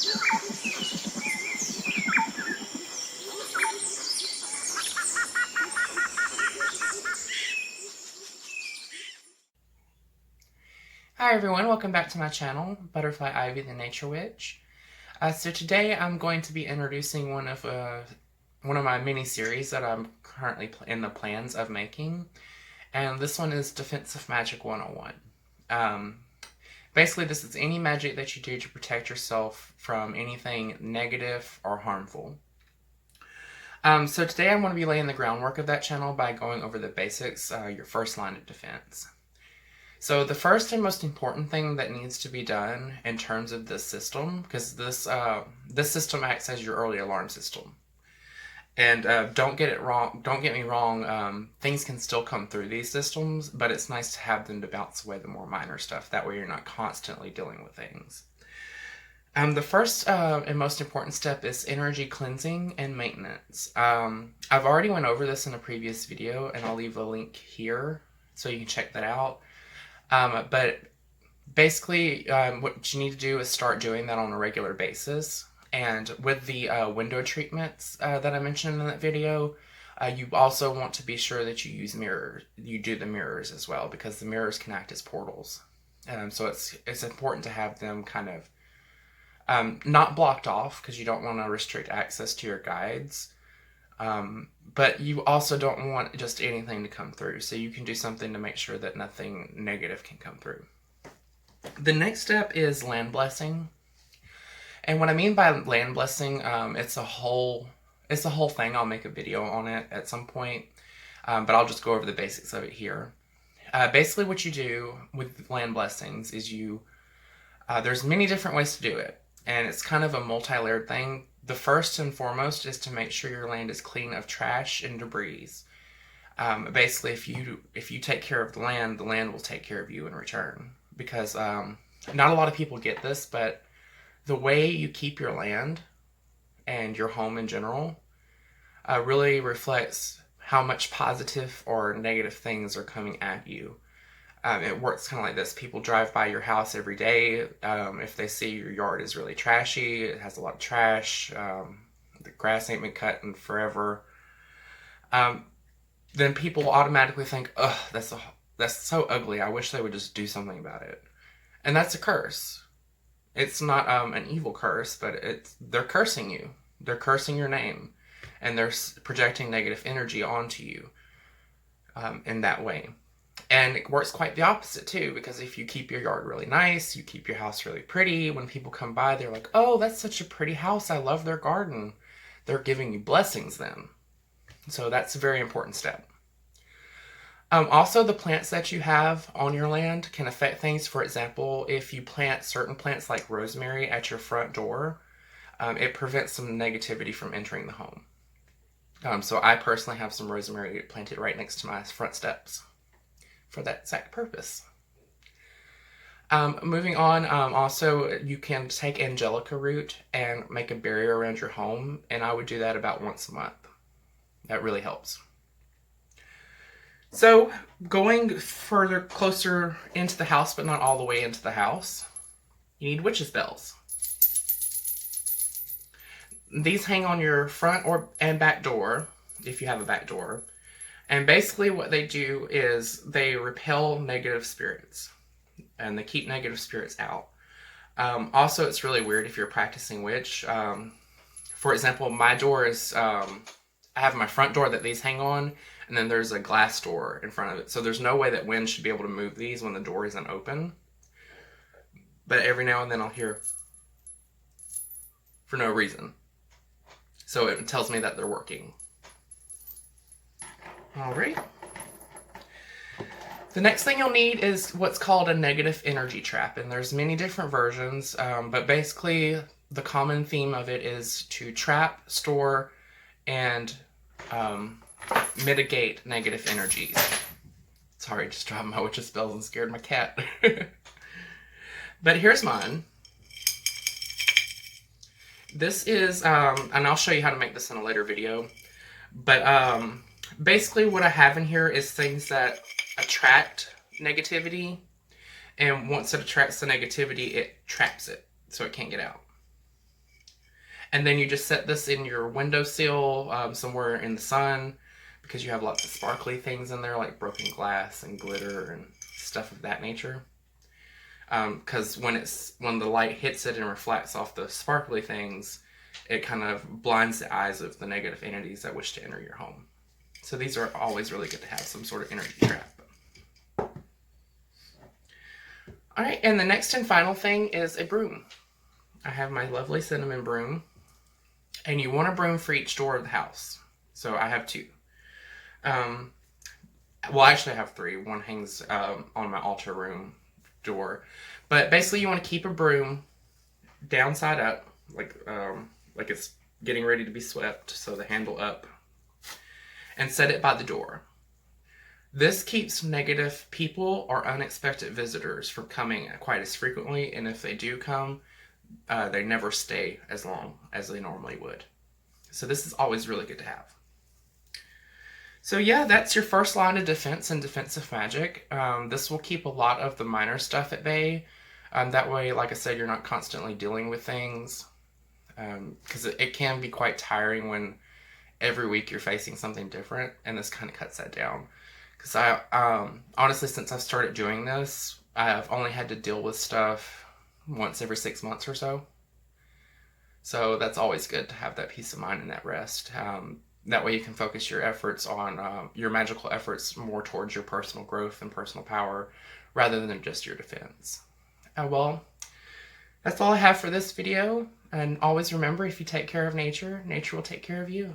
Hi everyone, welcome back to my channel, Butterfly Ivy the Nature Witch. So today I'm going to be introducing one of my mini-series that I'm currently in the plans of making, and this one is Defensive Magic 101. Basically this is any magic that you do to protect yourself from anything negative or harmful. So today I'm going to be laying the groundwork of that channel by going over the basics, your first line of defense. So the first and most important thing that needs to be done in terms of this system, because this system acts as your early alarm system, and don't get me wrong, things can still come through these systems, but it's nice to have them to bounce away the more minor stuff. That way you're not constantly dealing with things. The first and most important step is energy cleansing and maintenance. I've already went over this in a previous video, and I'll leave a link here so you can check that out. But basically, what you need to do is start doing that on a regular basis. And with the window treatments that I mentioned in that video, you also want to be sure that you use mirrors. You do the mirrors as well, because the mirrors can act as portals. So it's important to have them kind of not blocked off, because you don't want to restrict access to your guides. But you also don't want just anything to come through, so you can do something to make sure that nothing negative can come through. The next step is land blessing. And what I mean by land blessing, it's a whole thing. I'll make a video on it at some point, but I'll just go over the basics of it here. Basically what you do with land blessings is there's many different ways to do it, and it's kind of a multi-layered thing. The first and foremost is to make sure your land is clean of trash and debris. Basically, if you take care of the land will take care of you in return. Because not a lot of people get this, but the way you keep your land and your home in general really reflects how much positive or negative things are coming at you. It works kind of like this. People drive by your house every day. If they see your yard is really trashy, it has a lot of trash, the grass ain't been cut in forever, then people automatically think, ugh, that's so ugly. I wish they would just do something about it. And that's a curse. It's not an evil curse, but they're cursing you. They're cursing your name, and they're projecting negative energy onto you in that way. And it works quite the opposite too, because if you keep your yard really nice, you keep your house really pretty, when people come by, they're like, oh, that's such a pretty house, I love their garden. They're giving you blessings then. So that's a very important step. Also, the plants that you have on your land can affect things. For example, if you plant certain plants like rosemary at your front door, it prevents some negativity from entering the home. So I personally have some rosemary planted right next to my front steps for that exact purpose. Moving on, also you can take angelica root and make a barrier around your home, and I would do that about once a month. That really helps. So going closer into the house, but not all the way into the house, you need witch's bells. These hang on your front and back door, if you have a back door. And basically what they do is they repel negative spirits, and they keep negative spirits out. Also, it's really weird if you're a practicing witch. For example, my door is, I have my front door that these hang on, and then there's a glass door in front of it. So there's no way that wind should be able to move these when the door isn't open. But every now and then I'll hear for no reason. So it tells me that they're working. Alright. The next thing you'll need is what's called a negative energy trap, and there's many different versions, but basically the common theme of it is to trap, store, and mitigate negative energies. Sorry, just dropped my witch's spells and scared my cat. But here's mine. This is, and I'll show you how to make this in a later video, but basically what I have in here is things that attract negativity, and once it attracts the negativity, it traps it, so it can't get out. And then you just set this in your windowsill, somewhere in the sun, because you have lots of sparkly things in there, like broken glass and glitter and stuff of that nature. Because when the light hits it and reflects off the sparkly things, it kind of blinds the eyes of the negative entities that wish to enter your home. So these are always really good to have, some sort of energy trap. Alright, and the next and final thing is a broom. I have my lovely cinnamon broom. And you want a broom for each door of the house. So I have 2. Well, actually I have 3. One hangs on my altar room door. But basically you want to keep a broom downside up, like it's getting ready to be swept, so the handle up, and set it by the door. This keeps negative people or unexpected visitors from coming quite as frequently, and if they do come, they never stay as long as they normally would. So this is always really good to have. So yeah, that's your first line of defense in defensive magic. This will keep a lot of the minor stuff at bay. That way, like I said, you're not constantly dealing with things. Because it can be quite tiring when every week you're facing something different, and this kind of cuts that down. Because honestly, since I've started doing this, I've only had to deal with stuff once every 6 months or so. So that's always good to have that peace of mind and that rest. That way you can focus your efforts on your magical efforts more towards your personal growth and personal power rather than just your defense. Well, that's all I have for this video. And always remember, if you take care of nature, nature will take care of you.